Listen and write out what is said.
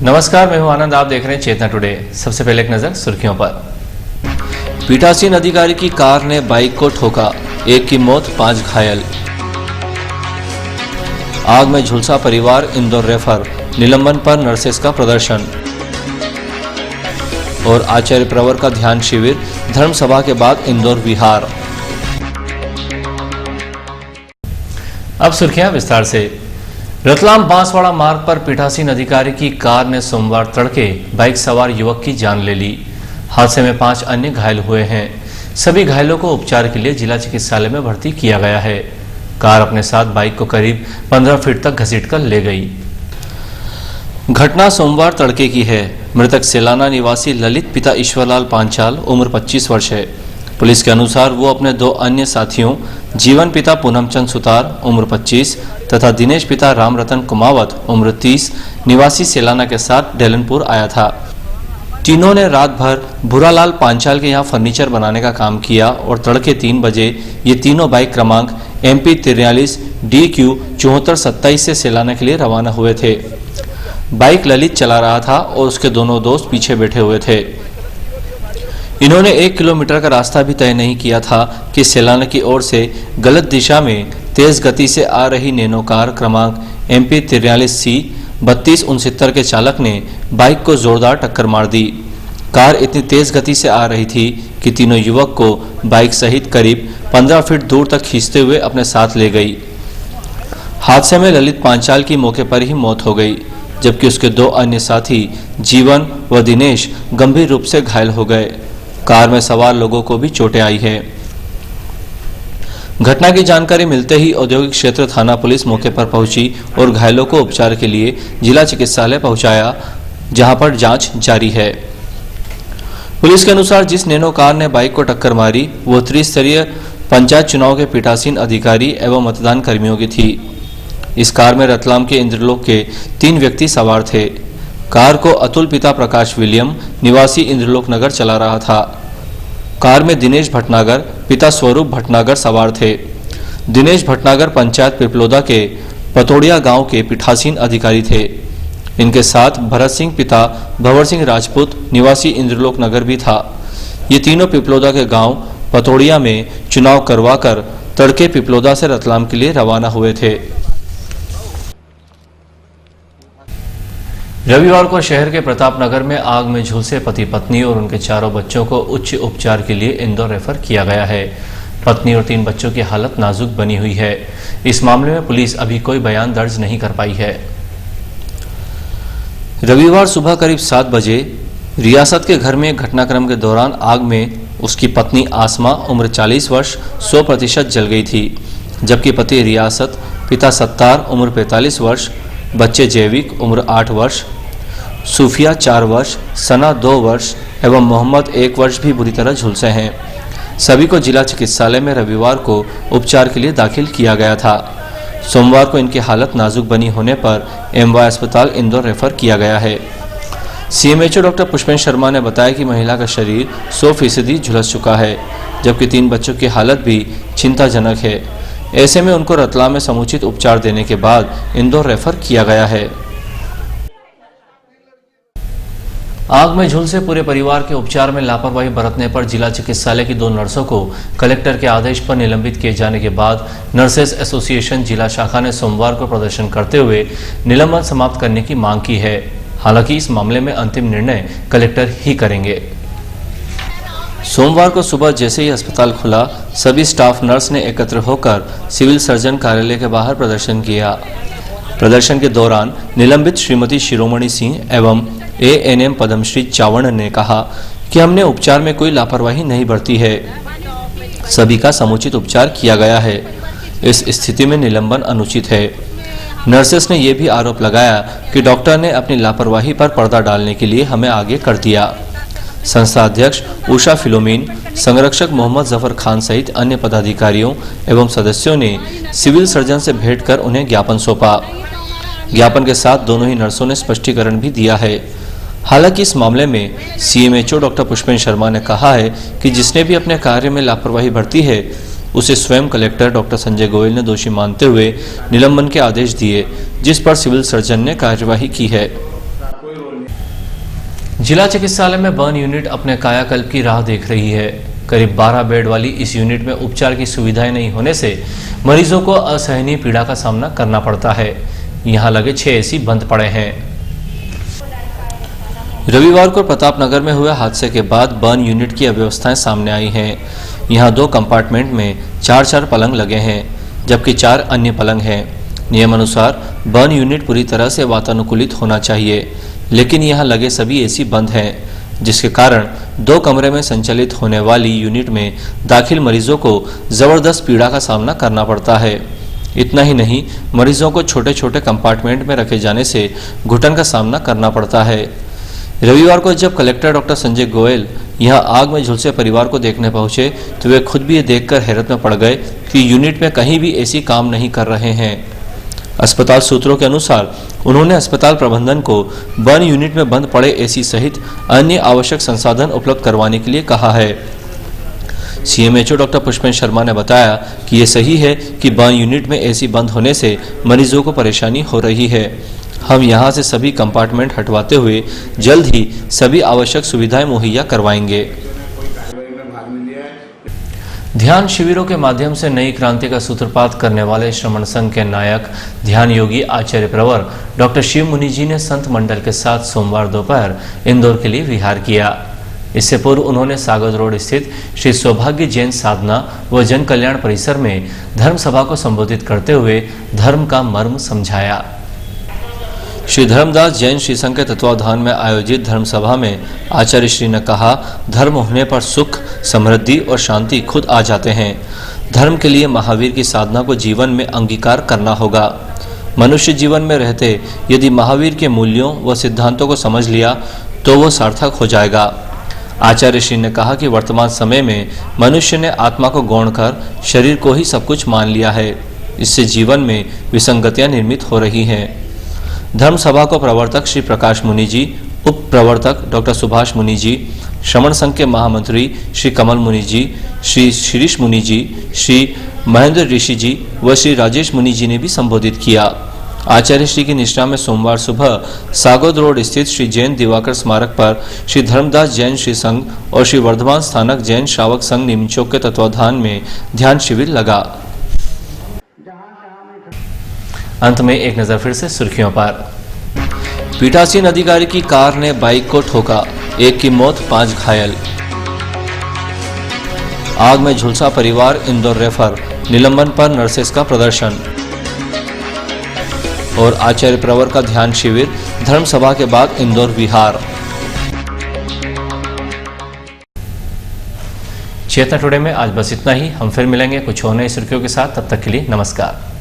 नमस्कार, मैं हूं आनंद। आप देख रहे हैं चेतना टुडे। सबसे पहले एक नजर सुर्खियों पर। पीठासीन अधिकारी की कार ने बाइक को ठोका, एक की मौत, 5 घायल। आग में झुलसा परिवार, इंदौर रेफर, निलंबन पर नर्सेस का प्रदर्शन। और आचार्य प्रवर का ध्यान शिविर, धर्म सभा के बाद इंदौर विहार। अब सुर्खियां विस्तार से। रतलाम बांसवाड़ा मार्ग पर पीठासीन अधिकारी की कार ने सोमवार तड़के बाइक सवार युवक की जान ले ली। हादसे में 5 अन्य घायल हुए हैं। सभी घायलों को उपचार के लिए जिला चिकित्सालय में भर्ती किया गया है। कार अपने साथ बाइक को करीब 15 फीट तक घसीटकर ले गई। घटना सोमवार तड़के की है। मृतक सेलाना निवासी ललित पिता ईश्वरलाल पांचाल उम्र 25 वर्ष है। पुलिस के अनुसार वो अपने 2 अन्य साथियों जीवन पिता पूनमचंद सुतार उम्र 25 तथा दिनेश पिता राम रतन कुमावत उम्र 30 निवासी सेलाना के साथ डेलनपुर आया था। तीनों ने रात भर भूरालाल पांचाल के यहाँ फर्नीचर बनाने का काम किया और तड़के 3 बजे ये तीनों बाइक क्रमांक MP 43 DQ 7427 से सेलाना के लिए रवाना हुए थे। बाइक ललित चला रहा था और उसके दोनों दोस्त पीछे बैठे हुए थे। इन्होंने 1 किलोमीटर का रास्ता भी तय नहीं किया था कि सेलाना की ओर से गलत दिशा में तेज गति से आ रही नैनो कार क्रमांक MP 43C 3269 के चालक ने बाइक को जोरदार टक्कर मार दी। कार इतनी तेज गति से आ रही थी कि तीनों युवक को बाइक सहित करीब 15 फीट दूर तक खींचते हुए अपने साथ ले गई। हादसे में ललित पांचाल की मौके पर ही मौत हो गई, जबकि उसके 2 अन्य साथी जीवन व दिनेश गंभीर रूप से घायल हो गए। कार में सवार लोगों को भी चोटें आई है। घटना की जानकारी मिलते ही औद्योगिक क्षेत्र थाना पुलिस मौके पर पहुंची और घायलों को उपचार के लिए जिला चिकित्सालय पहुंचाया, जहां पर जांच जारी है। पुलिस के अनुसार जिस नैनो कार ने बाइक को टक्कर मारी वो त्रिस्तरीय पंचायत चुनाव के पीठासीन अधिकारी एवं मतदान कर्मियों की थी। इस कार में रतलाम के इंद्रलोक के 3 व्यक्ति सवार थे। कार को अतुल पिता प्रकाश विलियम निवासी इंद्रलोक नगर चला रहा था। कार में दिनेश भटनागर पिता स्वरूप भटनागर सवार थे। दिनेश भटनागर पंचायत पिपलोदा के पतोड़िया गांव के पीठासीन अधिकारी थे। इनके साथ भरत सिंह पिता भंवर सिंह राजपूत निवासी इंद्रलोक नगर भी था। ये तीनों पिपलोदा के गांव पतोड़िया में चुनाव करवाकर तड़के पिपलोदा से रतलाम के लिए रवाना हुए थे। रविवार को शहर के प्रतापनगर में आग में झुलसे पति पत्नी और उनके 4 बच्चों को उच्च उपचार के लिए इंदौर रेफर किया गया है। पत्नी और 3 बच्चों की हालत नाजुक बनी हुई है। इस मामले में पुलिस अभी कोई बयान दर्ज नहीं कर पाई है। रविवार सुबह करीब 7 बजे रियासत के घर में घटनाक्रम के दौरान आग में उसकी पत्नी आसमा उम्र 40 वर्ष 100% जल गई थी, जबकि पति रियासत पिता सत्तार उम्र 45 वर्ष, बच्चे जैविक उम्र 8 वर्ष, सूफिया 4 वर्ष, सना 2 वर्ष एवं मोहम्मद 1 वर्ष भी बुरी तरह झुलसे हैं। सभी को जिला चिकित्सालय में रविवार को उपचार के लिए दाखिल किया गया था। सोमवार को इनकी हालत नाजुक बनी होने पर MY अस्पताल इंदौर रेफर किया गया है। CMHO डॉक्टर पुष्पेंद्र शर्मा ने बताया कि महिला का शरीर 100% झुलस चुका है, जबकि 3 बच्चों की हालत भी चिंताजनक है। ऐसे में उनको रतलाम में समुचित उपचार देने के बाद इंदौर रेफर किया गया है। आग में झुलसे पूरे परिवार के उपचार में लापरवाही बरतने पर जिला चिकित्सालय की 2 नर्सों को कलेक्टर के आदेश पर निलंबित किए जाने के बाद नर्सेस एसोसिएशन जिला शाखा ने सोमवार को प्रदर्शन करते हुए निलंबन समाप्त करने की मांग की है। हालांकि इस मामले में अंतिम निर्णय कलेक्टर ही करेंगे। सोमवार को सुबह जैसे ही अस्पताल खुला, सभी स्टाफ नर्स ने एकत्र होकर सिविल सर्जन कार्यालय के बाहर प्रदर्शन किया। प्रदर्शन के दौरान निलंबित श्रीमती शिरोमणि सिंह एवं ANM पद्मश्री चावर्ण ने कहा कि हमने उपचार में कोई लापरवाही नहीं बरती है, सभी का समुचित उपचार किया गया है। इस स्थिति में निलंबन अनुचित है। नर्सेस ने यह भी आरोप लगाया कि डॉक्टर ने अपनी लापरवाही पर पर्दा डालने के लिए हमें आगे कर दिया। संस्था अध्यक्ष उषा फिलोमिन, संरक्षक मोहम्मद जफर खान सहित अन्य पदाधिकारियों एवं सदस्यों ने सिविल सर्जन से भेंट कर उन्हें ज्ञापन सौंपा। ज्ञापन के साथ दोनों ही नर्सों ने स्पष्टीकरण भी दिया है। हालांकि इस मामले में CMHO डॉक्टर पुष्पेंद्र शर्मा ने कहा है कि जिसने भी अपने कार्य में लापरवाही बरती है उसे स्वयं कलेक्टर डॉक्टर संजय गोयल ने दोषी मानते हुए निलंबन के आदेश दिए, जिस पर सिविल सर्जन ने कार्यवाही की है। जिला चिकित्सालय में बर्न यूनिट अपने कायाकल्प की राह देख रही है। करीब 12 बेड वाली इस यूनिट में उपचार की सुविधाएं नहीं होने से मरीजों को असहनीय पीड़ा का सामना करना पड़ता है। यहां लगे 6 एसी बंद पड़े हैं। रविवार को प्रतापनगर में हुए हादसे के बाद बर्न यूनिट की अव्यवस्थाएं सामने आई हैं। यहां 2 कंपार्टमेंट में 4-4 पलंग लगे हैं, जबकि 4 अन्य पलंग हैं। नियमानुसार बर्न यूनिट पूरी तरह से वातानुकूलित होना चाहिए, लेकिन यहां लगे सभी एसी बंद हैं, जिसके कारण 2 कमरे में संचालित होने वाली यूनिट में दाखिल मरीजों को जबरदस्त पीड़ा का सामना करना पड़ता है। इतना ही नहीं, मरीजों को छोटे छोटे कंपार्टमेंट में रखे जाने से घुटन का सामना करना पड़ता है। रविवार को जब कलेक्टर डॉक्टर संजय गोयल यहां आग में झुलसे परिवार को देखने पहुंचे तो वे खुद भी ये देखकर हैरत में पड़ गए कि यूनिट में कहीं भी एसी काम नहीं कर रहे हैं। अस्पताल सूत्रों के अनुसार उन्होंने अस्पताल प्रबंधन को बर्न यूनिट में बंद पड़े एसी सहित अन्य आवश्यक संसाधन उपलब्ध करवाने के लिए कहा है। सीएमएचओ डॉक्टर पुष्पेंद्र शर्मा ने बताया कि ये सही है कि बर्न यूनिट में एसी बंद होने से मरीजों को परेशानी हो रही है। हम यहां से सभी कंपार्टमेंट हटवाते हुए जल्द ही सभी आवश्यक सुविधाएं मुहैया करवाएंगे। ध्यान शिविरों के माध्यम से नई क्रांति का सूत्रपात करने वाले श्रमण संघ के नायक ध्यान योगी आचार्य प्रवर डॉक्टर शिव मुनि जी ने संत मंडल के साथ सोमवार दोपहर इंदौर के लिए विहार किया। इससे पूर्व उन्होंने सागौद रोड स्थित श्री सौभाग्य जैन साधना व जन कल्याण परिसर में धर्म सभा को संबोधित करते हुए धर्म का मर्म समझाया। श्री धर्मदास जैन श्री संघ के तत्वावधान में आयोजित धर्म सभा में आचार्य श्री ने कहा, धर्म होने पर सुख, समृद्धि और शांति खुद आ जाते हैं। धर्म के लिए महावीर की साधना को जीवन में अंगीकार करना होगा। मनुष्य जीवन में रहते यदि महावीर के मूल्यों व सिद्धांतों को समझ लिया तो वो सार्थक हो जाएगा। आचार्य श्री ने कहा कि वर्तमान समय में मनुष्य ने आत्मा को गौण कर शरीर को ही सब कुछ मान लिया है। इससे जीवन में विसंगतियां निर्मित हो रही हैं। धर्म सभा को प्रवर्तक श्री प्रकाश मुनि जी, उप प्रवर्तक डॉक्टर सुभाष मुनि जी, श्रमण संघ के महामंत्री श्री कमल मुनि जी, श्री शिरीष मुनि जी, श्री महेंद्र ऋषि जी व श्री राजेश मुनि जी ने भी संबोधित किया। आचार्य श्री की निष्ठा में सोमवार सुबह सागौद रोड स्थित श्री जैन दिवाकर स्मारक पर श्री धर्मदास जैन श्री संघ और श्री वर्धमान स्थानक जैन श्रावक संघ निमचौक के तत्वावधान में ध्यान शिविर लगा। अंत में एक नजर फिर से सुर्खियों पर। पीठासीन अधिकारी की कार ने बाइक को ठोका, 1 की मौत 5 घायल। आग में झुलसा परिवार इंदौर रेफर, निलंबन पर नर्सेस का प्रदर्शन। और आचार्य प्रवर का ध्यान शिविर, धर्म सभा के बाद इंदौर विहार। चेतना टुडे में आज बस इतना ही। हम फिर मिलेंगे कुछ और नई सुर्खियों के साथ। तब तक के लिए नमस्कार।